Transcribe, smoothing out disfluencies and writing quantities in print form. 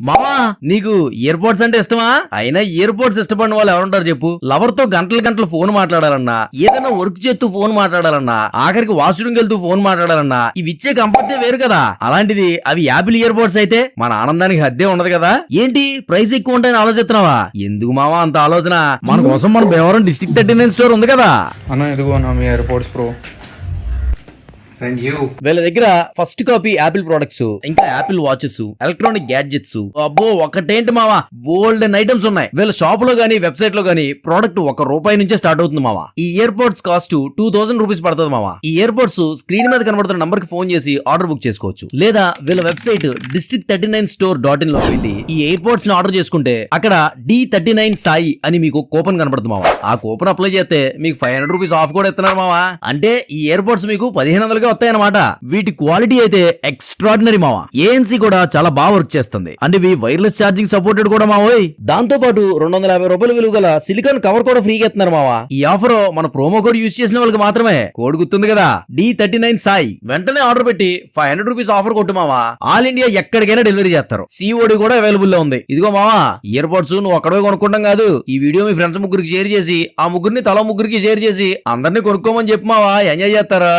మామా నీకు ear pods అంటే ఇష్టమా? అయినా ఇయర్ పోడ్స్ ఇష్టపడిన వాళ్ళు ఎవరుంటారు చెప్పు. లవర్ తో గంటలు గంటలు ఫోన్ మాట్లాడాలన్నా, ఏదైనా వర్క్ చేస్తూ ఫోన్ మాట్లాడాలన్నా, ఆఖరికి వాష్రూమ్ వెళ్తూ ఫోన్ మాట్లాడాలన్నా ఇవి ఇచ్చే కంఫర్టే వేరు కదా. అలాంటిది అవి యాపిల్ ఇయర్ పోడ్స్ అయితే మన ఆనందానికి హద్దే ఉండదు కదా. ఏంటి ప్రైస్ ఎక్కువ ఉంటాయని ఆలోచిస్తున్నావా? ఎందుకు మావా అంత ఆలోచన? మన కోసం మన భీమవరం డిస్ట్రిక్ట్ 39 స్టోర్ ఉంది కదా. అన్న ఇదిగో నా మీ ఎయిర్పోర్ట్స్ ప్రో. వీళ్ళ దగ్గర ఫస్ట్ కాపీ యాపిల్ ప్రొడక్ట్స్, ఇంకా యాపిల్ వాచెస్, ఎలక్ట్రానిక్ గ్యాడ్జెట్స్, అబ్బో ఒకటేంటి మావా బోల్డ్ ఐటమ్స్ ఉన్నాయి. వీళ్ళ షాప్ లో గానీ వెబ్సైట్ లో గానీ ప్రోడక్ట్ ₹1 నుంచే స్టార్ట్ అవుతుంది మావా. ఈ ఇయర్ పోడ్స్ కాస్ట్ 2000 రూపీస్ పడుతుంది మావా. ఈ ఇయర్ పోడ్స్ స్క్రీన్ మీద కనబడుతున్న నంబర్ కి ఫోన్ చేసి ఆర్డర్ బుక్ చేసుకోవచ్చు. లేదా వీళ్ళ వెబ్సైట్ district39store.in లో వెళ్ళి ఈ ఇయర్ పోడ్స్ ని ఆర్డర్ చేసుకుంటే అక్కడ D39 సాయి అని మీకు కూపన్ కనబడుతుంది మావా. ఆ కూపన్ అప్లై చేస్తే మీకు 500 రూపీస్ ఆఫ్ కూడా ఇస్తున్నారు మావా. అంటే ఈ ఇయర్ పోడ్స్ మీకు 1500 వస్తాయన్నమాట. వీటి క్వాలిటీ అయితే ఎక్స్ట్రాడినరీ మావా. ఏఎన్సీ కూడా చాలా బాగా వర్క్ చేస్తుంది. అంటే ఇవి వైర్లెస్ ఛార్జింగ్ సపోర్టెడ్ కూడా మావోయ్. దాంతో పాటు ₹250 విలువ గల సిలికాన్ కవర్ కూడా ఫ్రీగా ఇస్తున్నారు మావా. ఈ ఆఫర్ మన ప్రోమో కోడ్ యూజ్ చేసిన వాళ్ళకి మాత్రమే. కోడ్ గుర్తుంది కదా, D39 సాయి. వెంటనే ఆర్డర్ పెట్టి 500 రూపీస్ ఆఫర్ కొట్టు మావా. ఆల్ ఇండియా ఎక్కడికైనా డెలివరీ చేస్తారు. COD కూడా అవైలబుల్ లో ఉంది. ఇదిగో మావా ఇయర్ పోడ్స్ నువ్వు అక్కడే కొనుక్కుంటాం కాదు, ఈ వీడియో మీ ఫ్రెండ్స్ ముగ్గురికి షేర్ చేసి ఆ ముగ్గురిని తలా ముగ్గురికి షేర్ చేసి అందరినీ కొనుక్కోమని చెప్పు మావా. ఎంజాయ్ చేస్తారా?